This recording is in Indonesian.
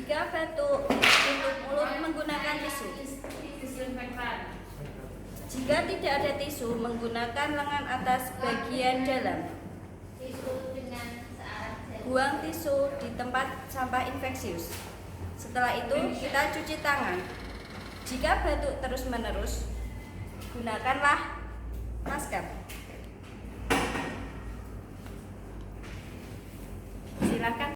Jika batuk, tutup mulut menggunakan tisu. Jika tidak ada tisu, menggunakan lengan atas bagian dalam. Buang tisu di tempat sampah infeksius. Setelah itu, kita cuci tangan. Jika batuk terus-menerus, gunakanlah masker. Silakan.